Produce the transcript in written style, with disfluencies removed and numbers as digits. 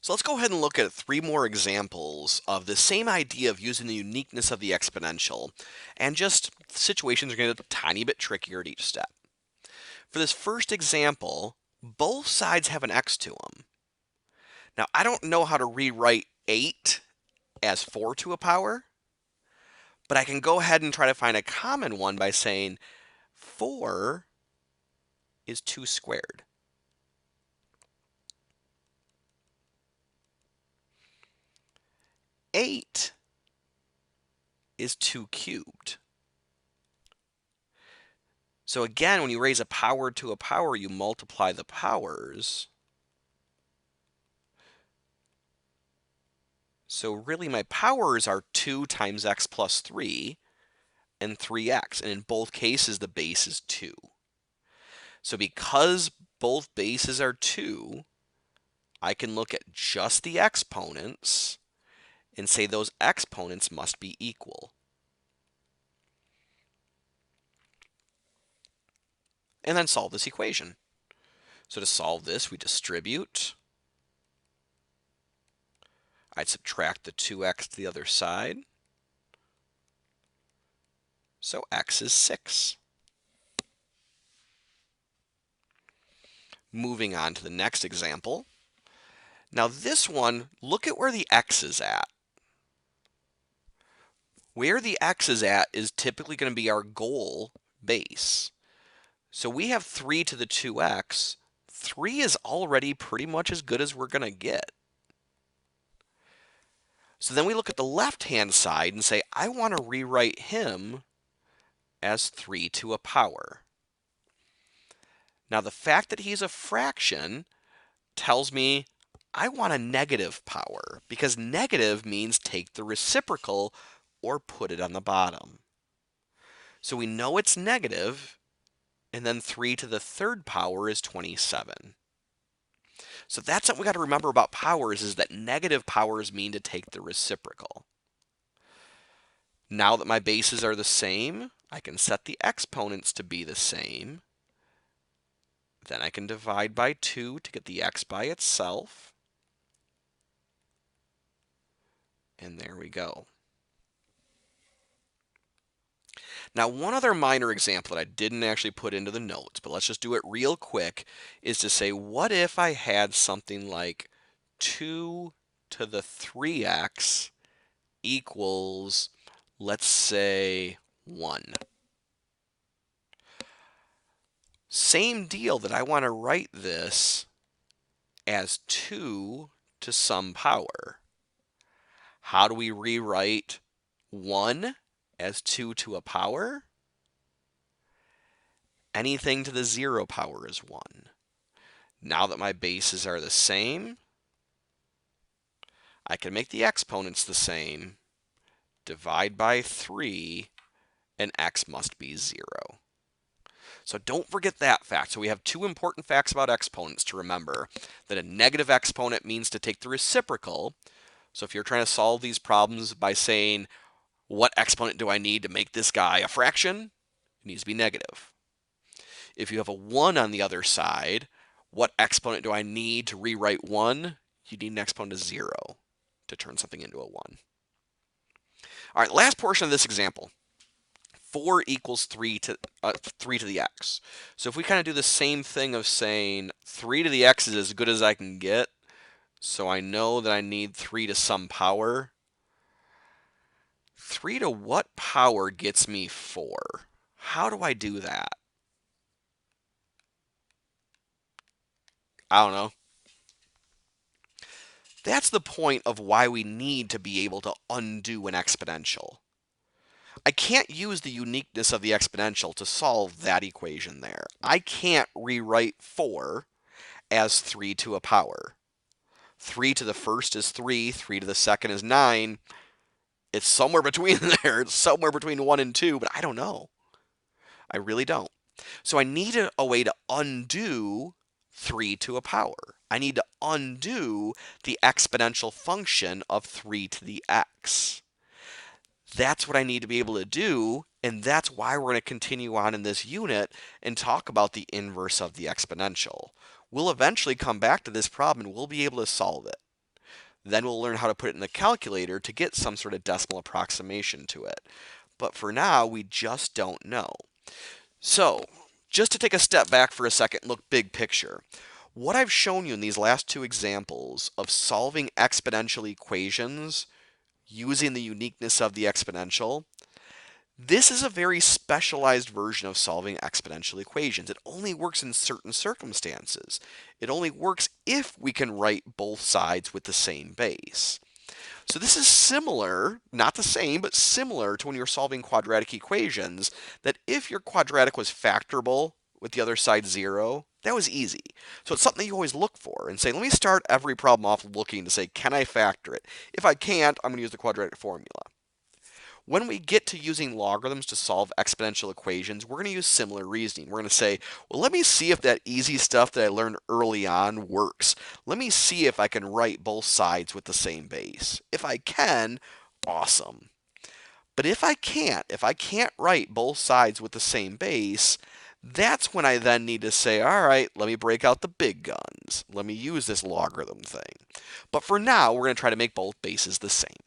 So let's go ahead and look at 3 more examples of the same idea of using the uniqueness of the exponential, and just situations are going to get a tiny bit trickier at each step. For this first example, both sides have an x to them. Now, I don't know how to rewrite 8 as 4 to a power, but I can go ahead and try to find a common one by saying 4 is 2 squared. Eight is 2 cubed. So again, when you raise a power to a power, you multiply the powers. So really my powers are 2 times x plus 3 and 3x. And in both cases, the base is 2. So because both bases are 2, I can look at just the exponents and say those exponents must be equal. And then solve this equation. So to solve this, we distribute. I'd subtract the 2x to the other side. So x is 6. Moving on to the next example. Now this one, look at where the x is at. Where the x is at is typically going to be our goal base. So we have 3 to the 2x. 3 is already pretty much as good as we're going to get. So then we look at the left-hand side and say, I want to rewrite him as 3 to a power. Now the fact that he's a fraction tells me I want a negative power, because negative means take the reciprocal or put it on the bottom. So we know it's negative, and then 3 to the third power is 27. So that's what we got to remember about powers, is that negative powers mean to take the reciprocal. Now that my bases are the same, I can set the exponents to be the same. Then I can divide by 2 to get the x by itself. And there we go. Now, one other minor example that I didn't actually put into the notes, but let's just do it real quick, is to say, what if I had something like 2 to the 3x equals, let's say, 1. Same deal, that I want to write this as 2 to some power. How do we rewrite 1 as 2 to a power? Anything to the 0 power is 1. Now that my bases are the same, I can make the exponents the same, divide by 3, and x must be 0. So don't forget that fact. So we have 2 important facts about exponents to remember: that a negative exponent means to take the reciprocal. So if you're trying to solve these problems by saying, what exponent do I need to make this guy a fraction? It needs to be negative. If you have a 1 on the other side, what exponent do I need to rewrite 1? You need an exponent of 0 to turn something into a 1. All right, last portion of this example. 4 equals 3 to the x. So if we kind of do the same thing of saying 3 to the x is as good as I can get, so I know that I need 3 to some power. 3 to what power gets me 4? How do I do that? I don't know. That's the point of why we need to be able to undo an exponential. I can't use the uniqueness of the exponential to solve that equation there. I can't rewrite 4 as 3 to a power. 3 to the first is 3, 3 to the second is 9. It's somewhere between there. It's somewhere between 1 and 2, but I don't know. I really don't. So I need a way to undo 3 to a power. I need to undo the exponential function of 3 to the x. That's what I need to be able to do, and that's why we're going to continue on in this unit and talk about the inverse of the exponential. We'll eventually come back to this problem and we'll be able to solve it. Then we'll learn how to put it in the calculator to get some sort of decimal approximation to it. But for now, we just don't know. So, just to take a step back for a second and look big picture, what I've shown you in these last two examples of solving exponential equations using the uniqueness of the exponential, this is a very specialized version of solving exponential equations. It only works in certain circumstances. It only works if we can write both sides with the same base. So this is similar, not the same, but similar to when you're solving quadratic equations, that if your quadratic was factorable with the other side 0, that was easy. So it's something you always look for and say, let me start every problem off looking to say, can I factor it? If I can't, I'm going to use the quadratic formula. When we get to using logarithms to solve exponential equations, we're going to use similar reasoning. We're going to say, well, let me see if that easy stuff that I learned early on works. Let me see if I can write both sides with the same base. If I can, awesome. But if I can't write both sides with the same base, that's when I then need to say, all right, let me break out the big guns. Let me use this logarithm thing. But for now, we're going to try to make both bases the same.